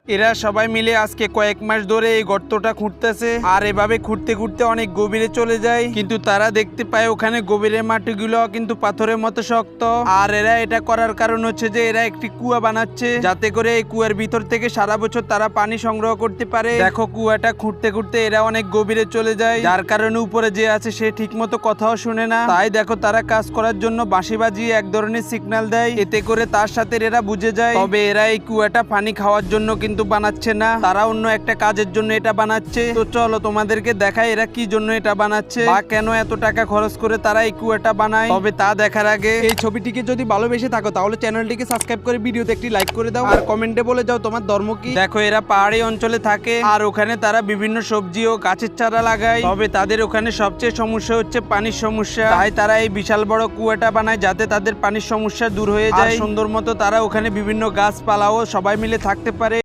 এরা সবাই মিলে আজকে কয়েক মাস ধরে এই গর্তটা খুঁড়তেছে আর এভাবে খুঁড়তে খুঁড়তে অনেক গভীরে চলে যায়, কিন্তু তারা দেখতে পায় ওখানে গভীরের মাটিগুলো কিন্তু পাথরের মতো শক্ত। আর এরা এটা করার কারণ হচ্ছে যে এরা একটি কুয়া বানাচ্ছে, যাতে করে এই কুয়ার ভিতর থেকে সারা বছর তারা পানি সংগ্রহ করতে পারে। দেখো কুয়াটা খুঁড়তে খুঁড়তে এরা অনেক গভীরে চলে যায়, যার কারণে উপরে যে আছে সে ঠিক মতো কথাও শুনে না। তাই দেখো তারা কাজ করার জন্য বাঁশি বাজিয়ে এক ধরনের সিগন্যাল দেয়, এতে করে তার সাথে এরা বুঝে যায়। তবে এরা এই কুয়াটা পানি খাওয়ার জন্য কিন্তু বানাচ্ছে না, তারা অন্য একটা কাজের জন্য এটা বানাচ্ছে। তো চলো তোমাদেরকে দেখাই এরা কি জন্য এটা বানাচ্ছে বা কেন এত টাকা খরচ করে তারা এই কুয়াটা বানায়। তবে তা দেখার আগে এই ছবিটিকে যদি ভালোবেসে থাকো তাহলে চ্যানেলটিকে সাবস্ক্রাইব করে ভিডিওতে একটি লাইক করে দাও আর কমেন্টে বলে যাও তোমার ধর্ম কি। দেখো এরা পাহাড়ি অঞ্চলে থাকে আর ওখানে তারা বিভিন্ন সবজি ও গাছের চারা লাগায়। তবে তাদের ওখানে সবচেয়ে সমস্যা হচ্ছে পানির সমস্যা, তাই তারা এই বিশাল বড় কুয়াটা বানায় যাতে তাদের পানির সমস্যা দূর হয়ে যায়। সুন্দর মতো তারা ওখানে বিভিন্ন গাছপালাও সবাই মিলে থাকতে পারে।